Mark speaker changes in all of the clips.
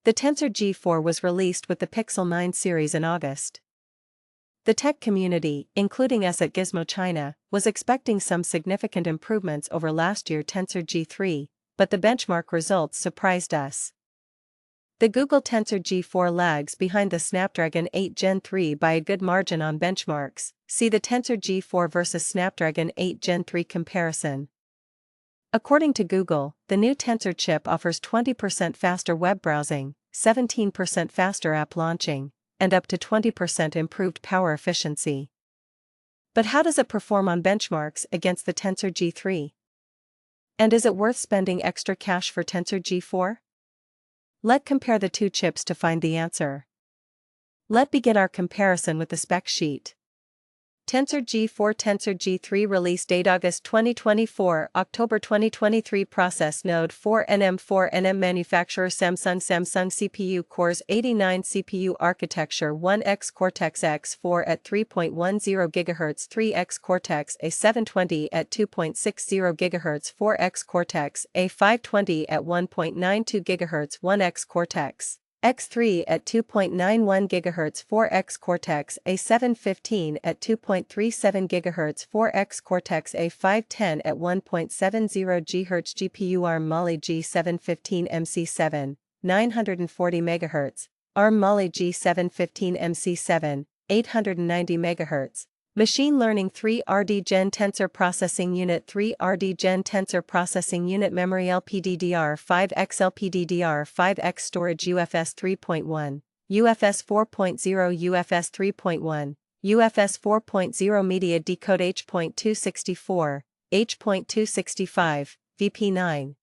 Speaker 1: The Tensor G4 was released with the Pixel 9 series in August. The tech community, including us at Gizmochina, was expecting some significant improvements over last year's Tensor G3, but the benchmark results surprised us. The Google Tensor G4 lags behind the Snapdragon 8 Gen 3 by a good margin on benchmarks. See the Tensor G4 versus Snapdragon 8 Gen 3 comparison. According to Google, the new Tensor chip offers 20% faster web browsing, 17% faster app launching, and up to 20% improved power efficiency. But how does it perform on benchmarks against the Tensor G3? And is it worth spending extra cash for Tensor G4? Let's compare the two chips to find the answer. Let's begin our comparison with the spec sheet. Tensor G4 Tensor G3 release date August 2024 October 2023 Process node 4nm Manufacturer Samsung CPU Cores 89 CPU Architecture 1X Cortex X4 at 3.10 GHz 3X Cortex A720 at 2.60 GHz 4X Cortex A520 at 1.92 GHz 1X Cortex X3 at 2.91 GHz 4X Cortex A715 at 2.37 GHz 4X Cortex A510 at 1.70 GHz GPU ARM Mali G715 MC7, 940 MHz, ARM Mali G715 MC7, 890 MHz. Machine Learning 3RD Gen Tensor Processing Unit 3RD Gen Tensor Processing Unit Memory LPDDR5X LPDDR5X Storage UFS 3.1, UFS 4.0 UFS 3.1, UFS 4.0 Media Decode H.264, H.265, VP9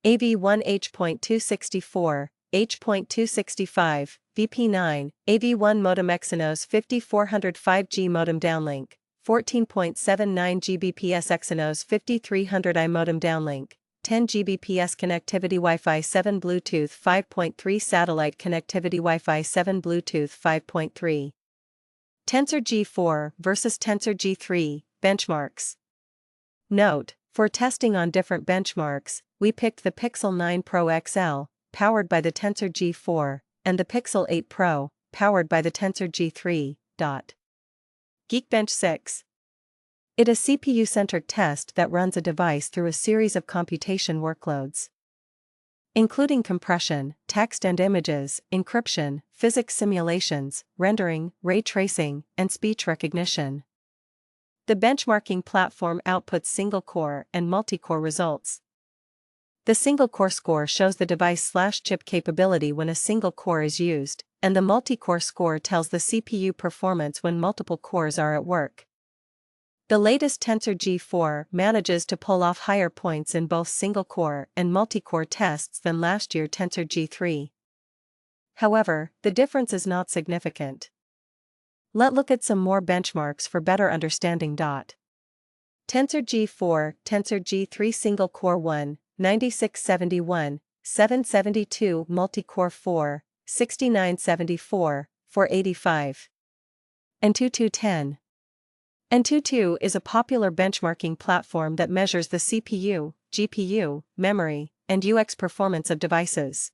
Speaker 1: AV1 H.264, H.265, VP9, AV1 Modem Exynos 5400 5G Modem Downlink, 14.79 Gbps Exynos 5300i Modem Downlink, 10 Gbps Connectivity Wi-Fi 7 Bluetooth 5.3 Satellite Connectivity Wi-Fi 7 Bluetooth 5.3. Tensor G4 versus Tensor G3, benchmarks. Note, for testing on different benchmarks, we picked the Pixel 9 Pro XL, powered by the Tensor G4, and the Pixel 8 Pro, powered by the Tensor G3. Geekbench 6. It is a CPU-centric test that runs a device through a series of computation workloads, including compression, text and images, encryption, physics simulations, rendering, ray tracing, and speech recognition. The benchmarking platform outputs single-core and multi-core results. The single-core score shows the device/chip capability when a single core is used, and the multi-core score tells the CPU performance when multiple cores are at work. The latest Tensor G4 manages to pull off higher points in both single-core and multi-core tests than last year's Tensor G3. However, the difference is not significant. Let's look at some more benchmarks for better understanding. Tensor G4, Tensor G3 Single-Core 1, 9671, 772 Multi-Core 4, 6974, 485. AnTuTu 10. AnTuTu is a popular benchmarking platform that measures the CPU, GPU, memory, and UX performance of devices.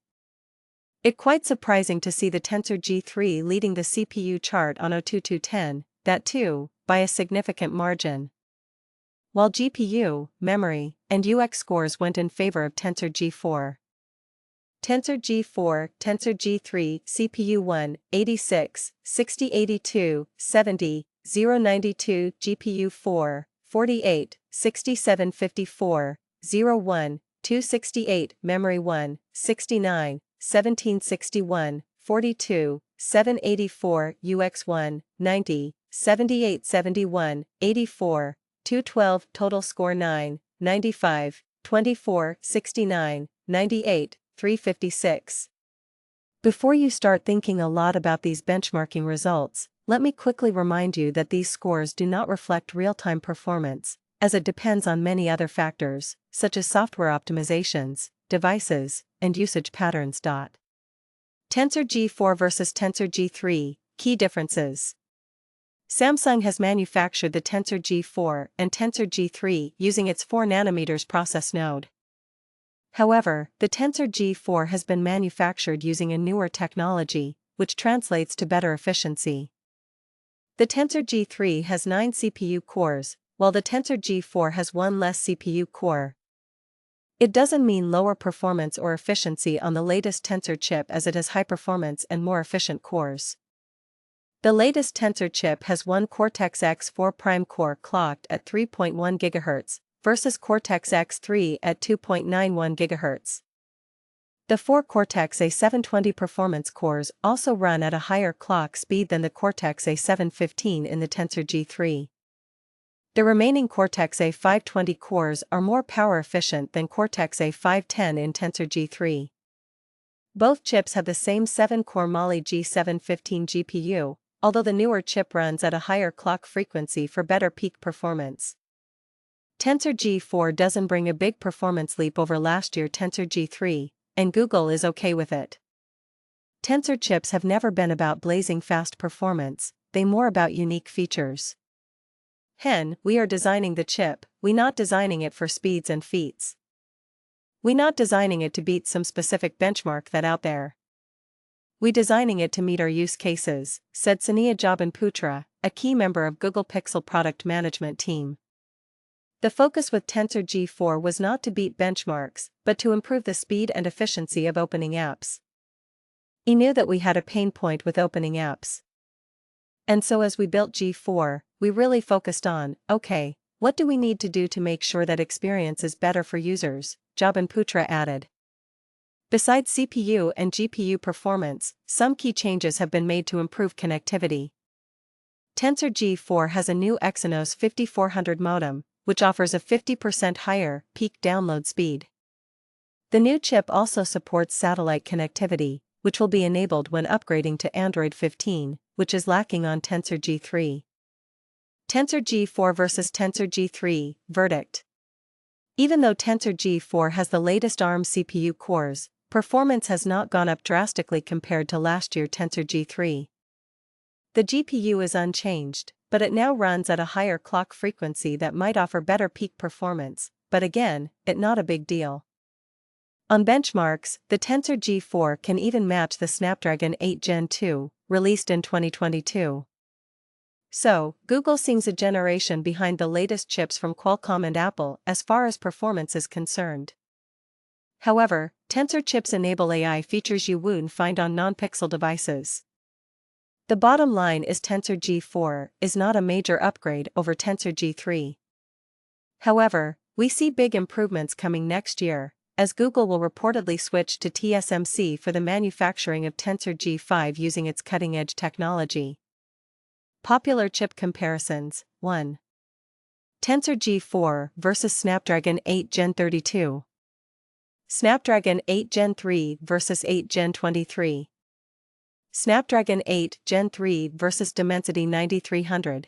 Speaker 1: It's quite surprising to see the Tensor G3 leading the CPU chart on AnTuTu 10, that too, by a significant margin, while GPU, memory, and UX scores went in favor of Tensor G4. Tensor G4, Tensor G3, CPU 1, 86, 6082, 70, 092, GPU 4, 48, 6754, 01, 268, memory 1, 69, 1761, 42, 784, UX 1, 90, 7871, 84, 212, total score 9, 95, 24, 69, 98, 356. Before you start thinking a lot about these benchmarking results, let me quickly remind you that these scores do not reflect real-time performance, as it depends on many other factors, such as software optimizations, devices, and usage patterns. Tensor G4 versus Tensor G3, key differences. Samsung has manufactured the Tensor G4 and Tensor G3 using its 4nm process node. However, the Tensor G4 has been manufactured using a newer technology, which translates to better efficiency. The Tensor G3 has 9 CPU cores, while the Tensor G4 has 1 less CPU core. It doesn't mean lower performance or efficiency on the latest Tensor chip, as it has high performance and more efficient cores. The latest Tensor chip has one Cortex-X4 prime core clocked at 3.1 GHz, versus Cortex-X3 at 2.91 GHz. The 4 Cortex-A720 performance cores also run at a higher clock speed than the Cortex-A715 in the Tensor G3. The remaining Cortex-A520 cores are more power efficient than Cortex-A510 in Tensor G3. Both chips have the same 7-core Mali G715 GPU, although the newer chip runs at a higher clock frequency for better peak performance. Tensor G4 doesn't bring a big performance leap over last year's Tensor G3, and Google is okay with it. Tensor chips have never been about blazing fast performance, they more about unique features. We are designing the chip, we not designing it for speeds and feats. We not designing it to beat some specific benchmark that out there. We designing it to meet our use cases, said Sania Jabanputra, a key member of Google Pixel product management team. The focus with Tensor G4 was not to beat benchmarks, but to improve the speed and efficiency of opening apps. He knew that we had a pain point with opening apps. And so as we built G4, we really focused on, okay, what do we need to do to make sure that experience is better for users, Jabanputra added. Besides CPU and GPU performance, some key changes have been made to improve connectivity. Tensor G4 has a new Exynos 5400 modem, which offers a 50% higher peak download speed. The new chip also supports satellite connectivity, which will be enabled when upgrading to Android 15, which is lacking on Tensor G3. Tensor G4 versus Tensor G3, verdict. Even though Tensor G4 has the latest ARM CPU cores, performance has not gone up drastically compared to last year's Tensor G3. The GPU is unchanged, but it now runs at a higher clock frequency that might offer better peak performance, but again, it's not a big deal. On benchmarks, the Tensor G4 can even match the Snapdragon 8 Gen 2, released in 2022. So, Google seems a generation behind the latest chips from Qualcomm and Apple as far as performance is concerned. However, Tensor chips enable AI features you wouldn't find on non-Pixel devices. The bottom line is Tensor G4 is not a major upgrade over Tensor G3. However, we see big improvements coming next year, as Google will reportedly switch to TSMC for the manufacturing of Tensor G5 using its cutting-edge technology. Popular chip comparisons. 1. Tensor G4 versus Snapdragon 8 Gen 32. Snapdragon 8 Gen 3 versus 8 Gen 23. Snapdragon 8 Gen 3 versus Dimensity 9300.